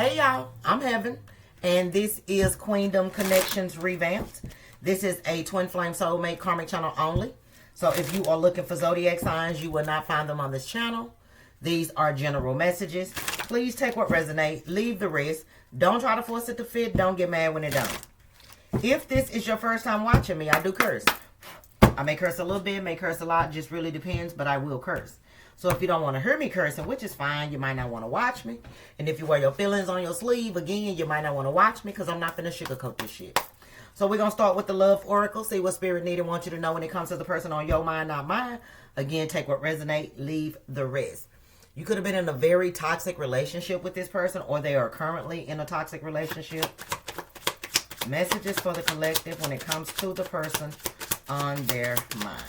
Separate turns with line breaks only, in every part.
Hey y'all, I'm Heaven, and this is Queendom Connections Revamped. This is a twin flame soulmate karmic channel only. So if you are looking for zodiac signs, you will not find them on this channel. These are general messages. Please take what resonates, leave the rest. Don't try to force it to fit. Don't get mad when it don't. If this is your first time watching me, I do curse. I may curse a little bit, may curse a lot, just really depends, but I will curse. So if you don't want to hear me cursing, which is fine, you might not want to watch me. And if you wear your feelings on your sleeve, again, you might not want to watch me because I'm not going to sugarcoat this shit. So we're going to start with the love oracle, see what spirit need and want you to know when it comes to the person on your mind, not mine. Again, take what resonate, leave the rest. You could have been in a very toxic relationship with this person, or they are currently in a toxic relationship. Messages for the collective when it comes to the person on their mind.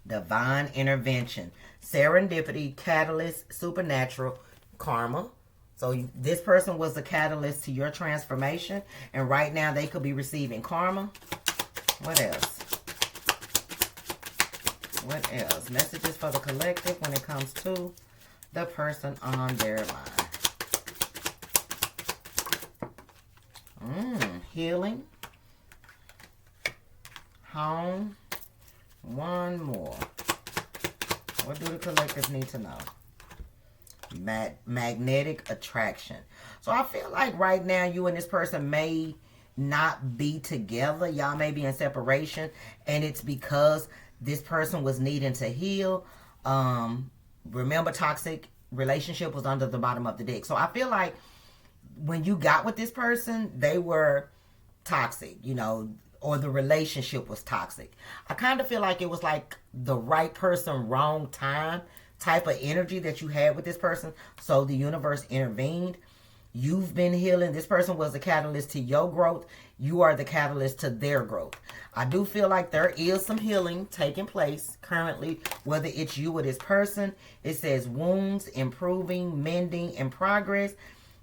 Divine intervention, serendipity, catalyst, supernatural, karma. So this person was the catalyst to your transformation, and right now they could be receiving karma. What else? What else? Messages for the collective when it comes to the person on their mind. Healing. Home. One more. What do the collectives need to know? Magnetic attraction. So I feel like right now you and this person may not be together. Y'all may be in separation, and it's because this person was needing to heal. Remember, toxic relationship was under the bottom of the deck. So I feel like when you got with this person, they were toxic, you know, or the relationship was toxic. I kind of feel like it was like the right person, wrong time type of energy that you had with this person. So the universe intervened. You've been healing. This person was the catalyst to your growth. You are the catalyst to their growth. I do feel like there is some healing taking place currently, whether it's you or this person. It says wounds, improving, mending, and progress.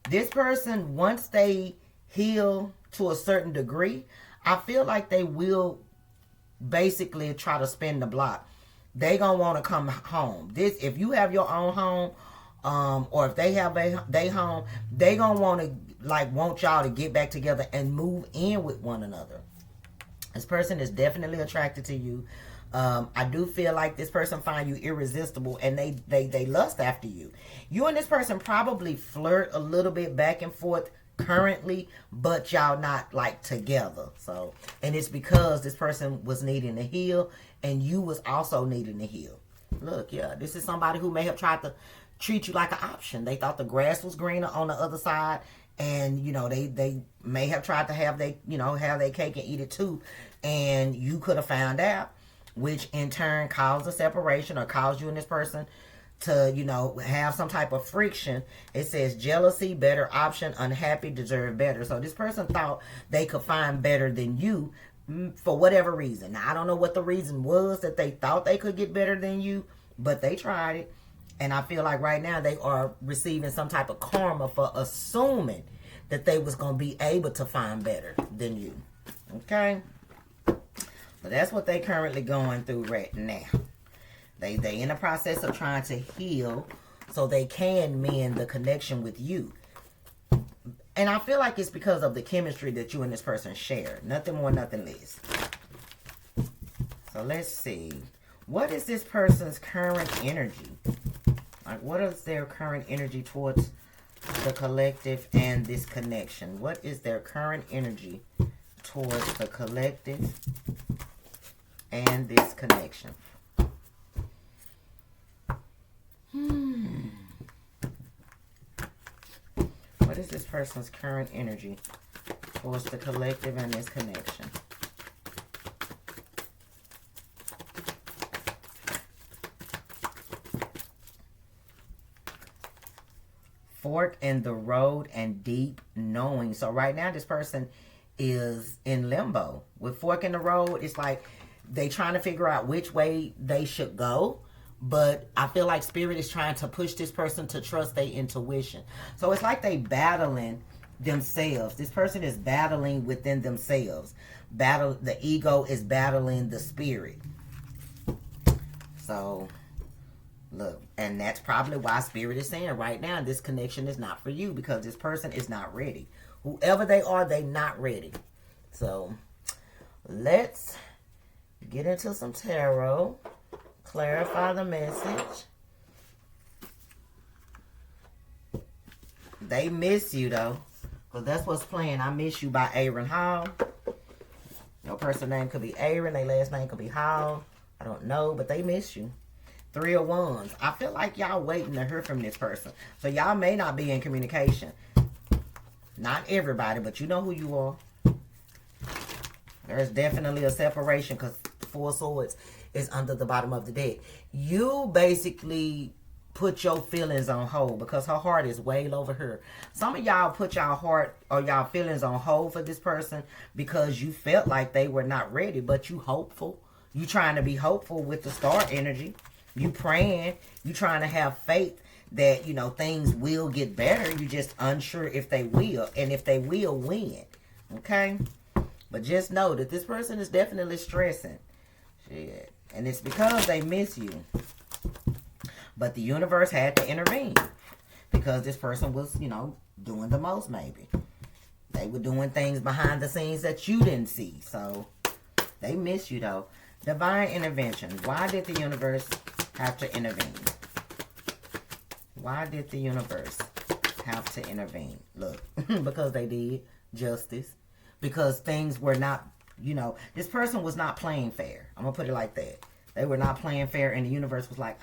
This person, once they heal to a certain degree, I feel like they will basically try to spin the block. They gonna want to come home. If you have your own home, or if they have they home, they gonna want y'all to get back together and move in with one another. This person is definitely attracted to you. I do feel like this person find you irresistible, and they lust after you. You and this person probably flirt a little bit back and forth currently, but y'all not like together. So, and it's because this person was needing to heal, and you was also needing to heal. Look, yeah, this is somebody who may have tried to treat you like an option. They thought the grass was greener on the other side, and you know they may have tried to have their cake and eat it too, and you could have found out, which in turn caused a separation or caused you and this person to, you know, have some type of friction. It says jealousy, better option, unhappy, deserve better. So this person thought they could find better than you for whatever reason. Now, I don't know what the reason was that they thought they could get better than you, but they tried it. And I feel like right now they are receiving some type of karma for assuming that they was going to be able to find better than you. Okay? But that's what they currently going through right now. They in the process of trying to heal so they can mend the connection with you. And I feel like it's because of the chemistry that you and this person share. Nothing more, nothing less. So let's see. What is this person's current energy? Like, what is their current energy towards the collective and this connection? What is their current energy towards the collective and this connection? What is this person's current energy towards the collective and this connection? Fork in the road and deep knowing. So right now this person is in limbo. With fork in the road, it's like they trying to figure out which way they should go. But I feel like spirit is trying to push this person to trust their intuition. So it's like they battling themselves. This person is battling within themselves. The ego is battling the spirit. So Look, and that's probably why Spirit is saying right now this connection is not for you, because this person is not ready. Whoever they are, they not ready. So let's get into some tarot. Clarify the message. They miss you though, because that's what's playing. I Miss You by Aaron Hall. Your person's name could be Aaron. Their last name could be Hall. I don't know, but they miss you. 3 of Wands. I feel like y'all waiting to hear from this person. So y'all may not be in communication. Not everybody, but you know who you are. There's definitely a separation, because 4 Swords is under the bottom of the deck. You basically put your feelings on hold, because her heart is way over here. Some of y'all put y'all heart or y'all feelings on hold for this person because you felt like they were not ready, but you hopeful. You trying to be hopeful with the star energy. You praying. You trying to have faith that, you know, things will get better. You just unsure if they will, and if they will, when. Okay? But just know that this person is definitely stressing. Shit. And it's because they miss you. But the universe had to intervene, because this person was, you know, doing the most maybe. They were doing things behind the scenes that you didn't see. So they miss you though. Divine intervention. Why did the universe have to intervene? Why did the universe have to intervene? Look, because they did. Justice. Because things were not, you know, this person was not playing fair. I'm going to put it like that. They were not playing fair, and the universe was like,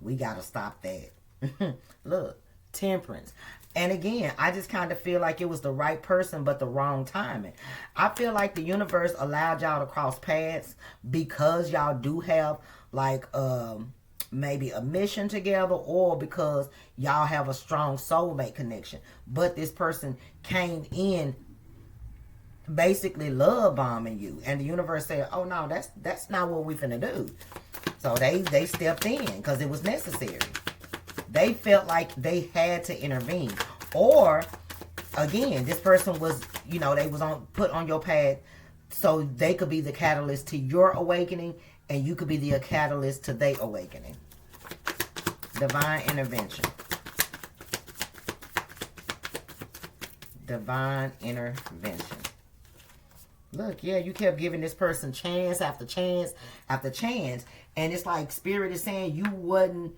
we got to stop that. Look, Temperance. And again, I just kind of feel like it was the right person, but the wrong timing. I feel like the universe allowed y'all to cross paths because y'all do have like maybe a mission together, or because y'all have a strong soulmate connection. But this person came in basically love bombing you, and the universe said, oh no, that's not what we finna do. So they stepped in because it was necessary. They felt like they had to intervene. Or again, this person was, you know, they was put on your path so they could be the catalyst to your awakening, and you could be the catalyst to their awakening. Divine intervention. Divine intervention. Look, yeah, you kept giving this person chance after chance after chance. And it's like Spirit is saying you wasn't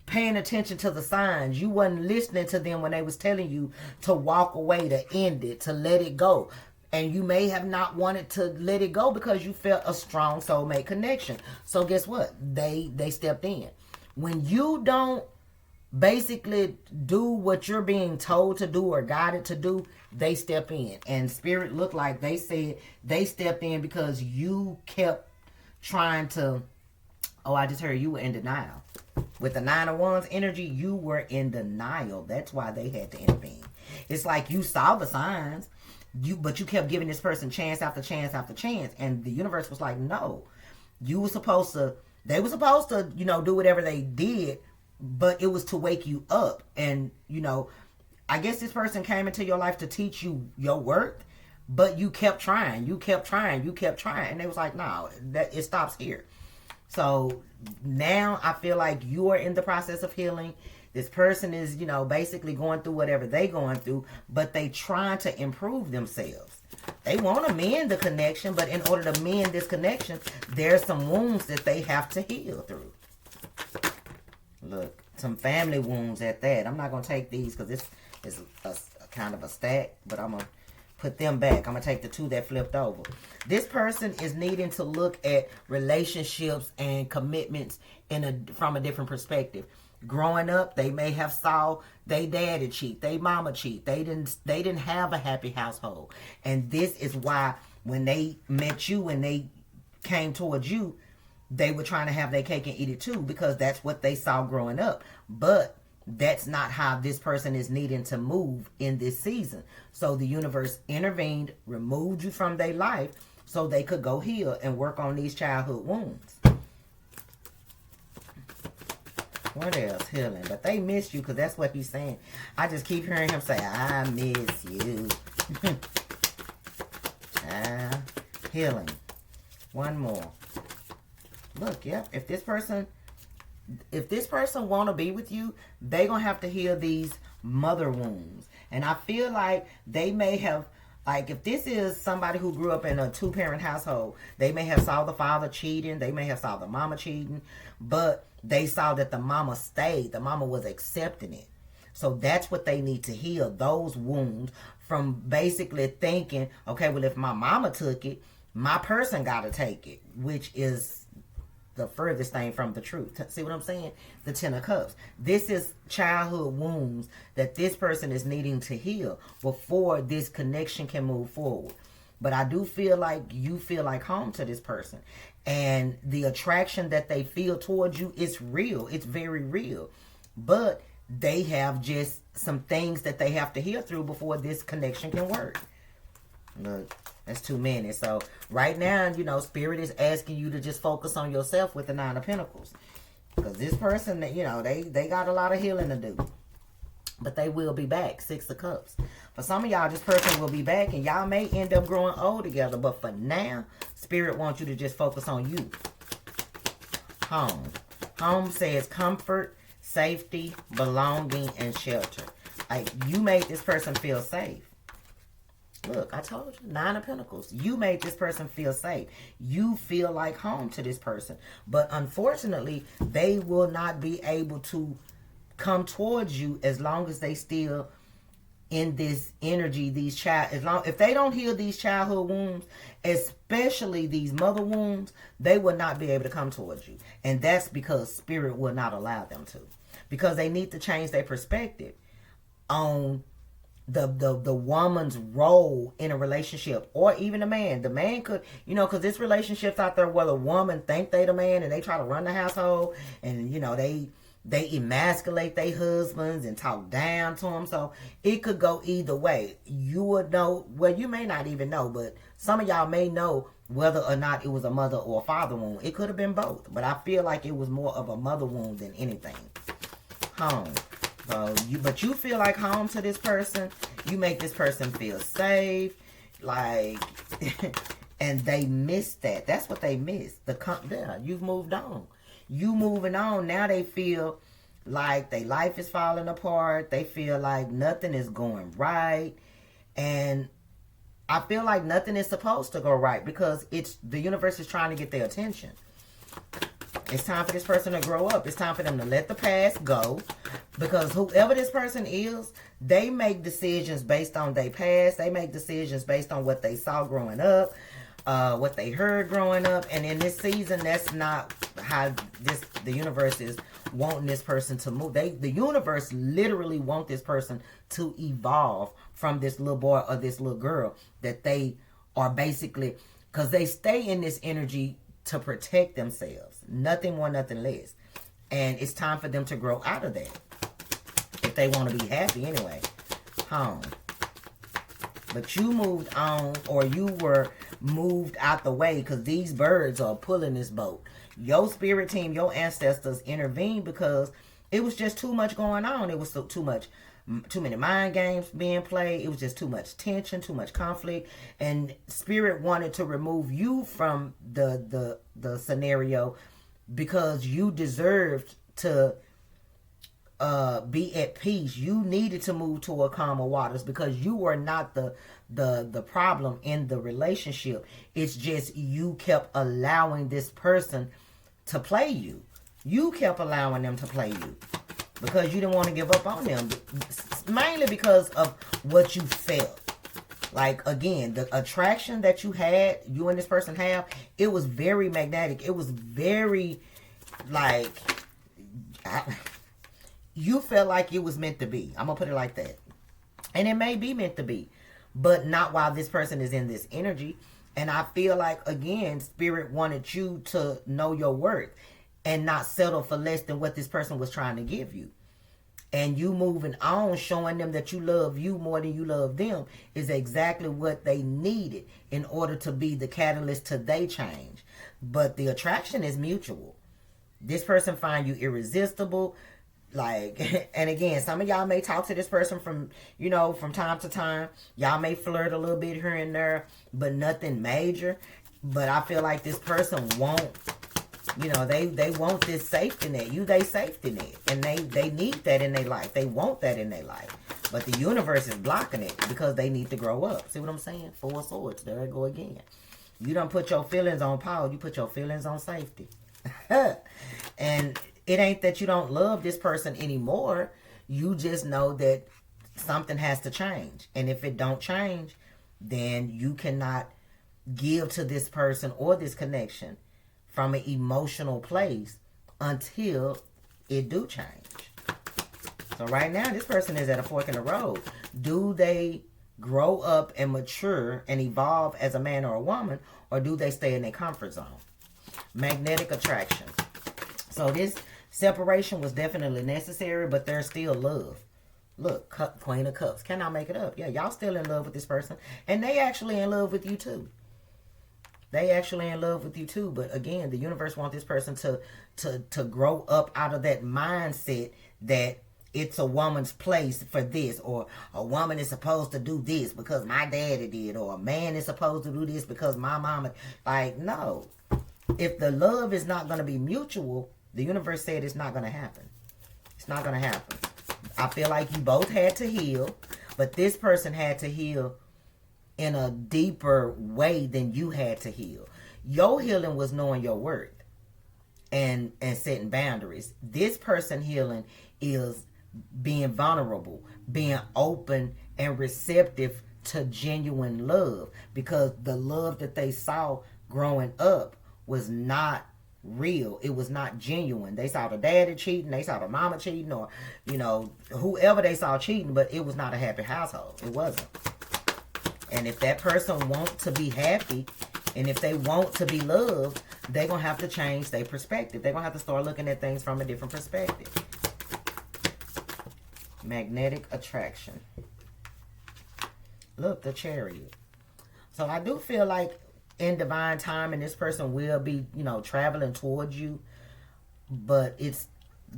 paying attention to the signs. You wasn't listening to them when they was telling you to walk away, to end it, to let it go. And you may have not wanted to let it go because you felt a strong soulmate connection. So guess what? They stepped in. When you don't basically do what you're being told to do or guided to do, they step in. And Spirit looked like they said they stepped in because you kept trying to, oh, I just heard you were in denial. With the 9 of Wands energy, you were in denial. That's why they had to intervene. It's like you saw the signs, but you kept giving this person chance after chance after chance. And the universe was like, no, they were supposed to, you know, do whatever they did, but it was to wake you up. And, you know, I guess this person came into your life to teach you your worth, but you kept trying. And they was like, no, it stops here. So now I feel like you are in the process of healing. This person is, you know, basically going through whatever they going through, but they trying to improve themselves. They want to mend the connection, but in order to mend this connection, there's some wounds that they have to heal through. Look, some family wounds at that. I'm not going to take these because this is a kind of a stack, but I'm going to put them back. I'm going to take the 2 that flipped over. This person is needing to look at relationships and commitments from a different perspective. Growing up, they may have saw they daddy cheat, they mama cheat. They didn't have a happy household. And this is why when they met you and they came towards you, they were trying to have their cake and eat it too, because that's what they saw growing up. But that's not how this person is needing to move in this season. So the universe intervened, removed you from their life so they could go heal and work on these childhood wounds. What else? Healing. But they miss you, because that's what he's saying. I just keep hearing him say, I miss you. Healing. One more. Look, yep. If this person if this person want to be with you, they gonna have to heal these mother wounds. And I feel like they may have, like, if this is somebody who grew up in a two-parent household, they may have saw the father cheating, they may have saw the mama cheating, but they saw that the mama stayed, the mama was accepting it. So that's what they need to heal, those wounds, from basically thinking, okay, well, if my mama took it, my person got to take it, which is the furthest thing from the truth. See what I'm saying? The Ten of Cups. This is childhood wounds that this person is needing to heal before this connection can move forward. But I do feel like you feel like home to this person. And the attraction that they feel towards you is real. It's very real. But they have just some things that they have to heal through before this connection can work. Look, that's too many. So right now, you know, Spirit is asking you to just focus on yourself with the Nine of Pentacles. Because this person, you know, they got a lot of healing to do. But they will be back. Six of Cups. For some of y'all, this person will be back and y'all may end up growing old together. But for now, Spirit wants you to just focus on you. Home. Home says comfort, safety, belonging, and shelter. Like, you made this person feel safe. Look, I told you, Nine of Pentacles. You made this person feel safe. You feel like home to this person. But unfortunately, they will not be able to come towards you as long as they still in this energy, if they don't heal these childhood wounds, especially these mother wounds, they will not be able to come towards you. And that's because Spirit will not allow them to. Because they need to change their perspective on the woman's role in a relationship, or even a man. The man could, you know, because this relationship's out there where the woman think they the man and they try to run the household, and you know they emasculate their husbands and talk down to them. So it could go either way. You would know, well, you may not even know, but some of y'all may know whether or not it was a mother or a father wound. It could have been both, but I feel like it was more of a mother wound than anything. Home. So but you feel like home to this person. You make this person feel safe, like, and they missed that. That's what they missed. Yeah, you've moved on. You moving on. Now they feel like their life is falling apart. They feel like nothing is going right, and I feel like nothing is supposed to go right because the universe is trying to get their attention. It's time for this person to grow up. It's time for them to let the past go. Because whoever this person is, they make decisions based on their past. They make decisions based on what they saw growing up, what they heard growing up. And in this season, that's not how the universe is wanting this person to move. The universe literally want this person to evolve from this little boy or this little girl that they are basically, because they stay in this energy to protect themselves. Nothing more, nothing less. And it's time for them to grow out of that. If they want to be happy anyway. Home. But you moved on, or you were moved out the way because these birds are pulling this boat. Your spirit team, your ancestors intervened because it was just too much going on. It was too many mind games being played. It was just too much tension, too much conflict, and Spirit wanted to remove you from the scenario because you deserved to be at peace. You needed to move to a calmer waters because you were not the problem in the relationship. It's just you kept allowing this person to play you. You kept allowing them to play you. Because you didn't want to give up on them. Mainly because of what you felt. Like, again, the attraction that you had, you and this person have, it was very magnetic. It was very, like, you felt like it was meant to be. I'm going to put it like that. And it may be meant to be. But not while this person is in this energy. And I feel like, again, Spirit wanted you to know your worth. And not settle for less than what this person was trying to give you. And you moving on, showing them that you love you more than you love them, is exactly what they needed in order to be the catalyst to their change. But the attraction is mutual. This person find you irresistible. Like, and again, some of y'all may talk to this person from time to time. Y'all may flirt a little bit here and there, but nothing major. But I feel like this person won't You know, they want this safety net. They safety net. And they need that in their life. They want that in their life. But the universe is blocking it because they need to grow up. See what I'm saying? Four of Swords. There I go again. You don't put your feelings on pause. You put your feelings on safety. And it ain't that you don't love this person anymore. You just know that something has to change. And if it don't change, then you cannot give to this person or this connection from an emotional place until it do change. So right now, this person is at a fork in the road. Do they grow up and mature and evolve as a man or a woman, or do they stay in their comfort zone? Magnetic attraction. So this separation was definitely necessary, but there's still love. Look, Queen of Cups. Can I make it up? Yeah, y'all still in love with this person. And they actually in love with you too. They actually in love with you too. But again, the universe wants this person to grow up out of that mindset that it's a woman's place for this, or a woman is supposed to do this because my daddy did, or a man is supposed to do this because my mama. Like, no. If the love is not going to be mutual, the universe said it's not going to happen. It's not going to happen. I feel like you both had to heal, but this person had to heal in a deeper way than you had to heal. Your healing was knowing your worth and setting boundaries. This person healing is being vulnerable, being open and receptive to genuine love, because the love that they saw growing up was not real. It was not genuine. They saw the daddy cheating, they saw the mama cheating, or whoever they saw cheating, but it was not a happy household. It wasn't. And if that person wants to be happy, and if they want to be loved, they're going to have to change their perspective. They're going to have to start looking at things from a different perspective. Magnetic attraction. Look, the Chariot. So I do feel like in divine time, and this person will be, traveling towards you, but it's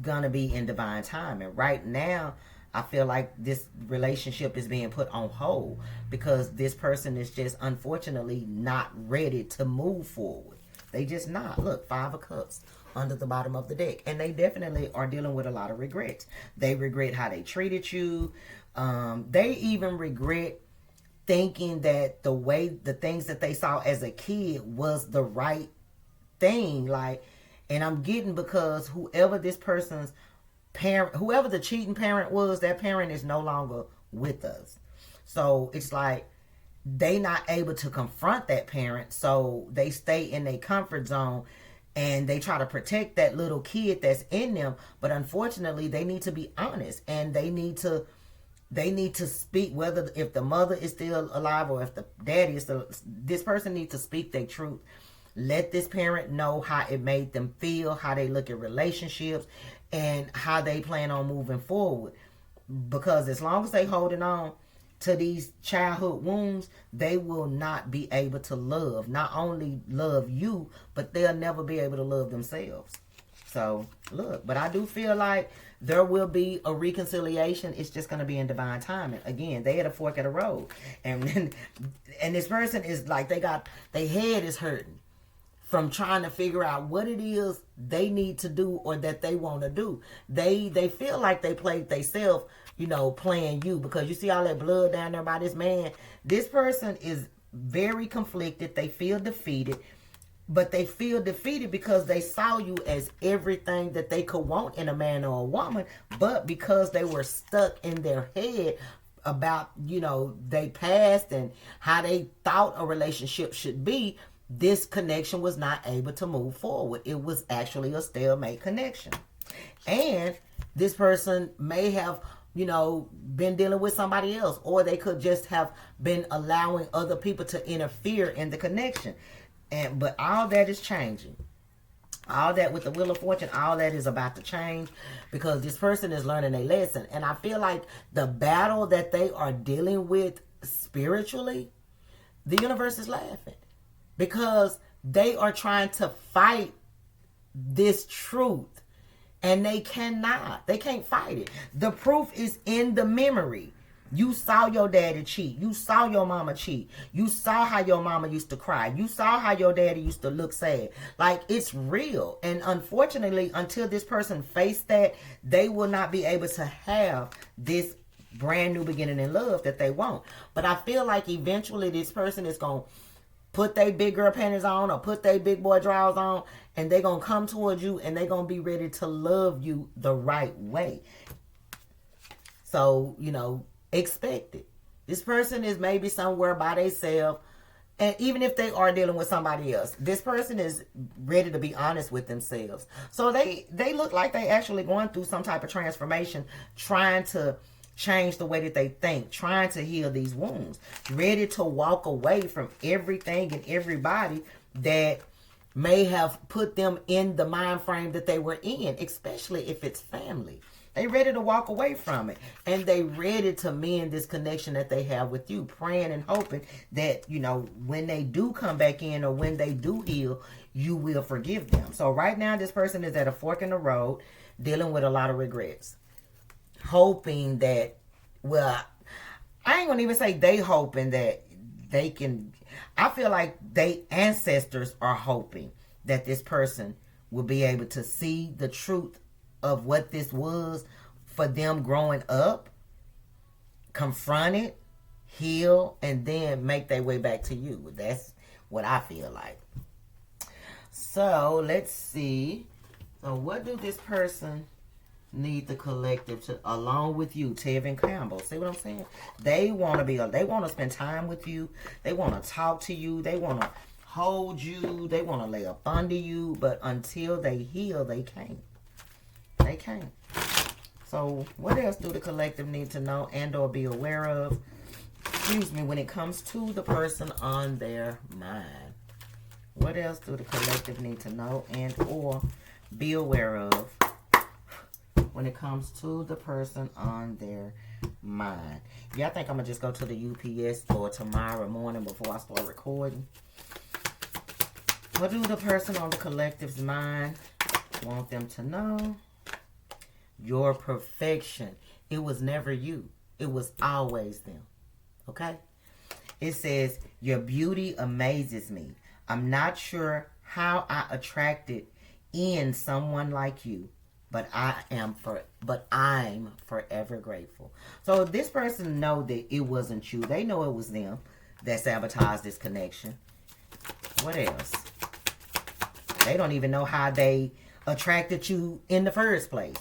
going to be in divine time. And right now, I feel like this relationship is being put on hold because this person is just unfortunately not ready to move forward. They just not. Look, 5 of Cups under the bottom of the deck. And they definitely are dealing with a lot of regrets. They regret how they treated you. They even regret thinking that the things that they saw as a kid was the right thing. And I'm getting, because whoever this person's parent, whoever the cheating parent was, that parent is no longer with us. So it's like they not able to confront that parent, so they stay in their comfort zone and they try to protect that little kid that's in them. But unfortunately, they need to be honest, and they need to speak, whether if the mother is still alive or if the daddy is still. This person needs to speak their truth. Let this parent know how it made them feel, how they look at relationships, and how they plan on moving forward. Because as long as they holding on to these childhood wounds, they will not be able to love. Not only love you, but they'll never be able to love themselves. So, look, but I do feel like there will be a reconciliation. It's just going to be in divine timing. Again, they at a fork at a road. And this person is like, their head is hurting from trying to figure out what it is they need to do or that they want to do. They feel like they played themselves, playing you, because you see all that blood down there by this man. This person is very conflicted. They feel defeated, but they feel defeated because they saw you as everything that they could want in a man or a woman, but because they were stuck in their head about, they past and how they thought a relationship should be, this connection was not able to move forward. It was actually a stalemate connection. And this person may have, been dealing with somebody else, or they could just have been allowing other people to interfere in the connection. But all that is changing. All that with the Wheel of Fortune, all that is about to change, because this person is learning a lesson. And I feel like the battle that they are dealing with spiritually, the universe is laughing. Because they are trying to fight this truth. And they cannot. They can't fight it. The proof is in the memory. You saw your daddy cheat. You saw your mama cheat. You saw how your mama used to cry. You saw how your daddy used to look sad. Like, it's real. And unfortunately, until this person faced that, they will not be able to have this brand new beginning in love that they want. But I feel like eventually this person is going to put their big girl panties on or put their big boy drawers on, and they're going to come towards you and they're going to be ready to love you the right way. So, you know, expect it. This person is maybe somewhere by themselves, and even if they are dealing with somebody else, this person is ready to be honest with themselves. So they look like they actually going through some type of transformation, trying to change the way that they think, trying to heal these wounds, ready to walk away from everything and everybody that may have put them in the mind frame that they were in, especially if it's family. They ready to walk away from it. And they ready to mend this connection that they have with you. Praying and hoping that, you know, when they do come back in or when they do heal, you will forgive them. So right now, this person is at a fork in the road, dealing with a lot of regrets. Hoping that, well, I ain't going to even say they hoping that they can. I feel like they ancestors are hoping that this person will be able to see the truth of what this was for them growing up, confront it, heal, and then make their way back to you. That's what I feel like. So let's see. So what do this person need the collective to, along with you, Tevin Campbell? See what I'm saying? They want to spend time with you. They want to talk to you. They want to hold you. They want to lay up under you. But until they heal, they can't. They can't. So what else do the collective need to know and or be aware of? Excuse me, when it comes to the person on their mind. What else do the collective need to know and or be aware of when it comes to the person on their mind? Yeah, I think I'm going to just go to the UPS store tomorrow morning before I start recording. What do the person on the collective's mind want them to know? Your perfection. It was never you. It was always them. Okay? It says, your beauty amazes me. I'm not sure how I attracted in someone like you, but I'm forever grateful. So this person know that it wasn't you. They know it was them that sabotaged this connection. What else? They don't even know how they attracted you in the first place.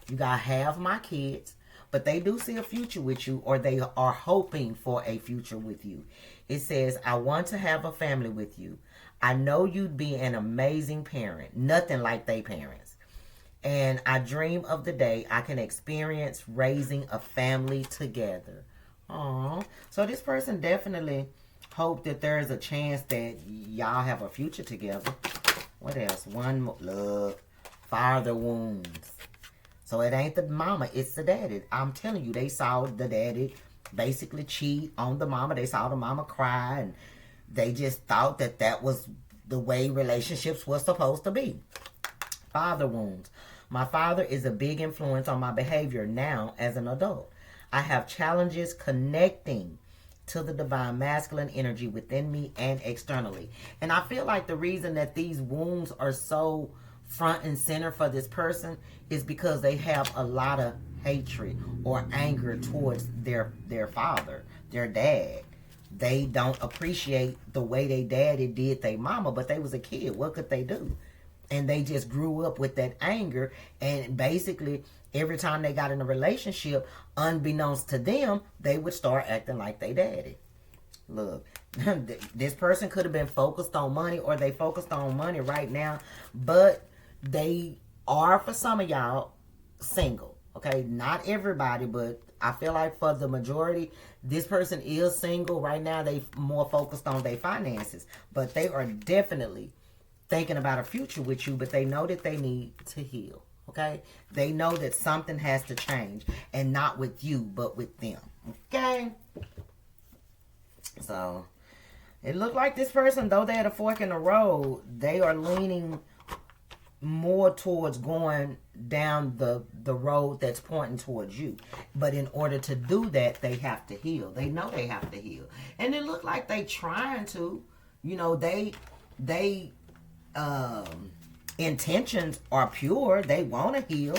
You got half my kids, but they do see a future with you, or they are hoping for a future with you. It says, I want to have a family with you. I know you'd be an amazing parent, nothing like they parents. And I dream of the day I can experience raising a family together. Aww. So this person definitely hope that there is a chance that y'all have a future together. What else? One more. Love. Father wounds. So it ain't the mama, it's the daddy. I'm telling you, they saw the daddy basically cheat on the mama. They saw the mama cry, and they just thought that that was the way relationships were supposed to be. Father wounds. My father is a big influence on my behavior now as an adult. I have challenges connecting to the divine masculine energy within me and externally. And I feel like the reason that these wounds are so front and center for this person is because they have a lot of hatred or anger towards their father, their dad. They don't appreciate the way they daddy did their mama, but they was a kid. What could they do? And they just grew up with that anger, and basically every time they got in a relationship, unbeknownst to them, they would start acting like they daddy. Look, this person could have been focused on money, or they focused on money right now, but they are, for some of y'all, single. Okay, not everybody, but I feel like for the majority, this person is single right now. They more focused on their finances, but they are definitely thinking about a future with you, but they know that they need to heal. Okay, they know that something has to change, and not with you, but with them. Okay, so it looked like this person, though they're at a fork in the road, they are leaning more towards going down the road that's pointing towards you. But in order to do that, they have to heal. They know they have to heal. And it look like they trying to. You know, they intentions are pure. They want to heal.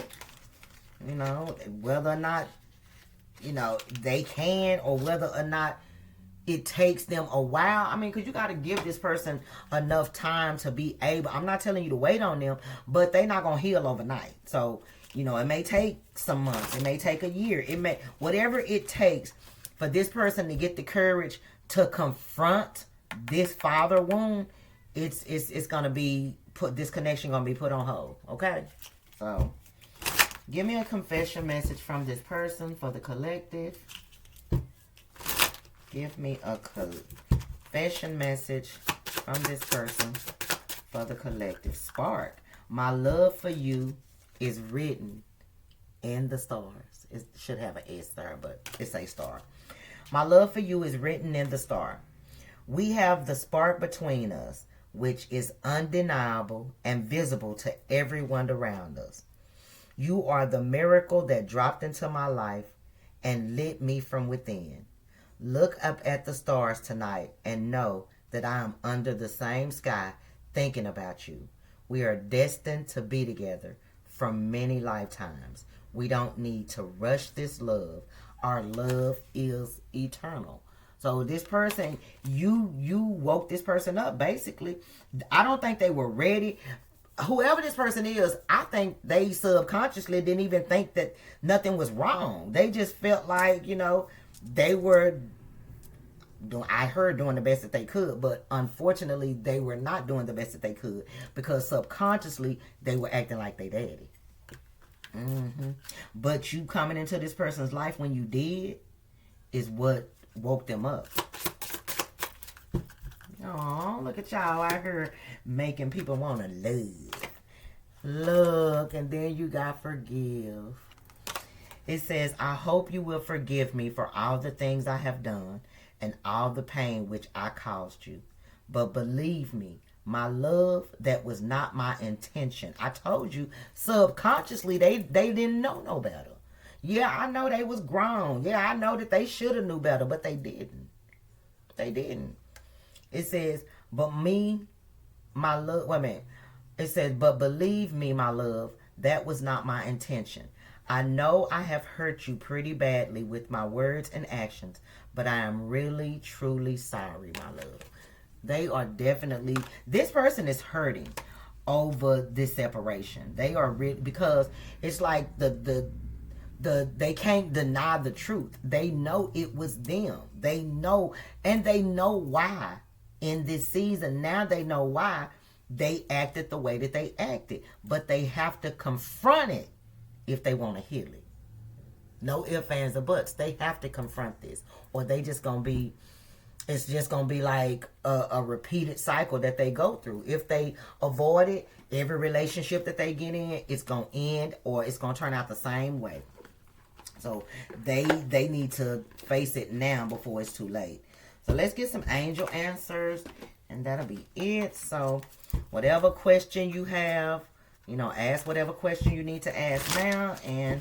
You know, whether or not, you know, they can, or whether or not it takes them a while. I mean, because you got to give this person enough time to be able. I'm not telling you to wait on them, but they're not going to heal overnight. So, you know, it may take some months. It may take a year. It may, whatever it takes for this person to get the courage to confront this father wound, it's going to be this connection going to be put on hold. Okay? So, give me a confession message from this person for the collective. Give me a confession message from this person for the collective. Spark. My love for you is written in the stars. It should have an S there, but it's a star. My love for you is written in the star. We have the spark between us, which is undeniable and visible to everyone around us. You are the miracle that dropped into my life and lit me from within. Look up at the stars tonight and know that I am under the same sky thinking about you. We are destined to be together for many lifetimes. We don't need to rush this love. Our love is eternal. So this person, you woke this person up, basically. I don't think they were ready. Whoever this person is, I think they subconsciously didn't even think that nothing was wrong. They just felt like, you know, they were doing the best that they could, but unfortunately they were not doing the best that they could, because subconsciously they were acting like they daddy. But you coming into this person's life when you did is what woke them up. Oh, look at y'all out here making people want to love. Look, and then you got forgive. It says, I hope you will forgive me for all the things I have done and all the pain which I caused you. But believe me, my love, that was not my intention. I told you, subconsciously, they didn't know no better. Yeah, I know they was grown. Yeah, I know that they should have knew better, but they didn't. They didn't. It says, but me, my love, wait a minute. It says, but believe me, my love, that was not my intention. I know I have hurt you pretty badly with my words and actions, but I am really, truly sorry, my love. They are definitely, this person is hurting over this separation. They are really, because it's like they can't deny the truth. They know it was them. They know, and they know why in this season. Now they know why they acted the way that they acted, but they have to confront it if they want to heal it. No ifs, ands, or buts. They have to confront this, or they just gonna be, it's just gonna be like a repeated cycle that they go through. If they avoid it, every relationship that they get in, it's gonna end, or it's gonna turn out the same way. So they need to face it now before it's too late. So let's get some angel answers, and that'll be it. So whatever question you have, you know, ask whatever question you need to ask now. And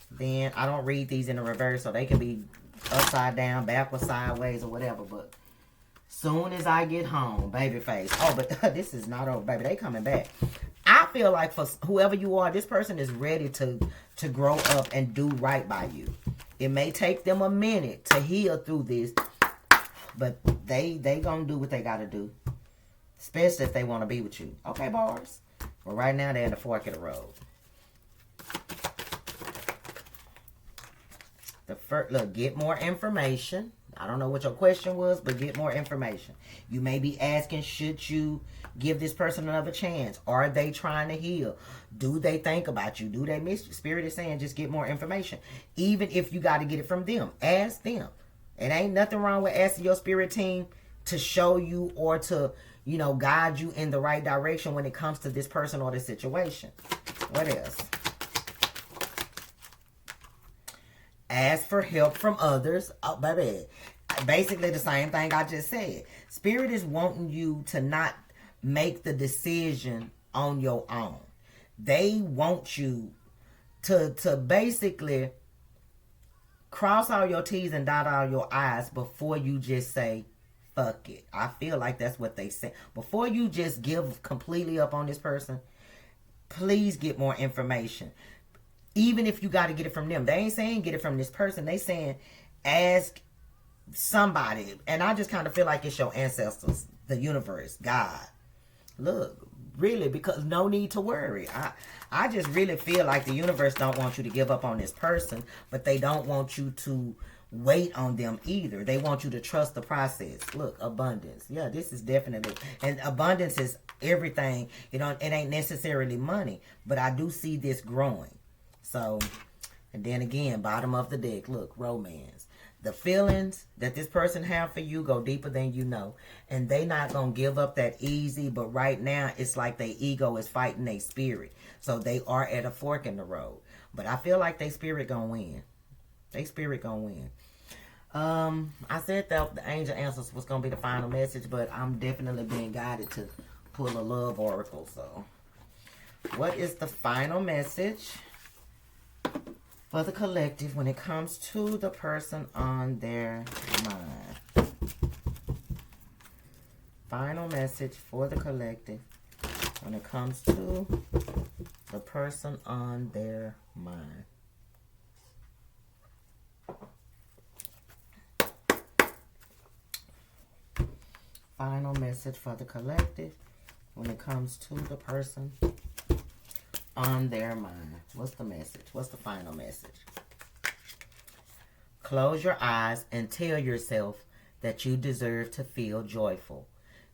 then I don't read these in the reverse, so they can be upside down, backwards, sideways, or whatever. But soon as I get home, baby face. Oh, but this is not over, baby. They coming back. I feel like for whoever you are, this person is ready to grow up and do right by you. It may take them a minute to heal through this, but they gonna do what they gotta do, especially if they want to be with you. Okay, bars. Well, right now they're in the fork of the road. The first, look, get more information. I don't know what your question was, but get more information. You may be asking, should you give this person another chance? Are they trying to heal? Do they think about you? Do they miss you? Spirit is saying just get more information. Even if you got to get it from them, ask them. It ain't nothing wrong with asking your spirit team to show you or to, you know, guide you in the right direction when it comes to this person or this situation. What else? Ask for help from others. Oh, baby. Basically the same thing I just said. Spirit is wanting you to not make the decision on your own. They want you to basically cross all your T's and dot all your I's before you just say, fuck it. I feel like that's what they say. Before you just give completely up on this person, please get more information. Even if you got to get it from them. They ain't saying get it from this person. They saying ask somebody. And I just kind of feel like it's your ancestors, the universe, God. Look, really, because no need to worry. I just really feel like the universe don't want you to give up on this person, but they don't want you to wait on them either. They want you to trust the process. Look, abundance. Yeah, this is definitely, and abundance is everything. It ain't necessarily money, but I do see this growing. So, and then again, bottom of the deck, look, romance. The feelings that this person have for you go deeper than you know. And they not going to give up that easy. But right now, it's like their ego is fighting their spirit. So they are at a fork in the road. But I feel like their spirit going to win. Their spirit going to win. I said that the angel answers was going to be the final message. But I'm definitely being guided to pull a love oracle. So what is the final message for the collective when it comes to the person on their mind? Final message for the collective when it comes to the person on their mind. Final message for the collective when it comes to the person on their mind. What's the message? What's the final message? Close your eyes and tell yourself that you deserve to feel joyful.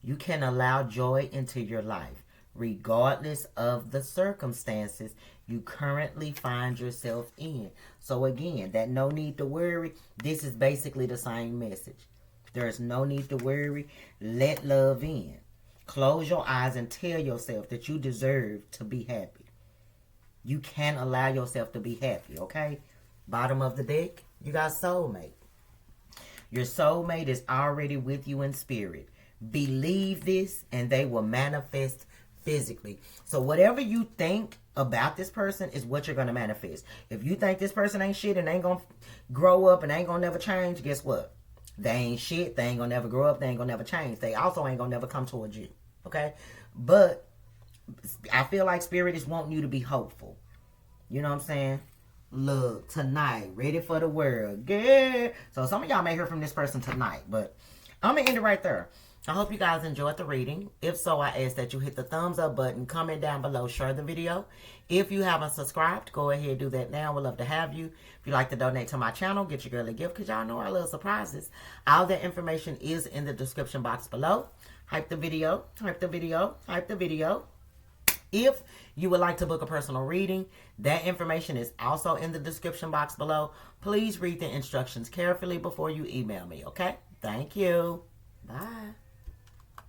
You can allow joy into your life, regardless of the circumstances you currently find yourself in. So again, that no need to worry, this is basically the same message. There's no need to worry. Let love in. Close your eyes and tell yourself that you deserve to be happy. You can allow yourself to be happy, okay? Bottom of the deck, you got soulmate. Your soulmate is already with you in spirit. Believe this and they will manifest physically. So whatever you think about this person is what you're going to manifest. If you think this person ain't shit and ain't going to grow up and ain't going to never change, guess what? They ain't shit. They ain't going to never grow up. They ain't going to never change. They also ain't going to never come towards you, okay? But I feel like spirit is wanting you to be hopeful. You know what I'm saying? Look, tonight, ready for the world. Yeah. So some of y'all may hear from this person tonight, but I'm going to end it right there. I hope you guys enjoyed the reading. If so, I ask that you hit the thumbs up button, comment down below, share the video. If you haven't subscribed, go ahead and do that now. We'd love to have you. If you'd like to donate to my channel, get your girl a gift, because y'all know I love surprises. All that information is in the description box below. Hype the video, hype the video, hype the video. If you would like to book a personal reading, that information is also in the description box below. Please read the instructions carefully before you email me, okay? Thank you. Bye.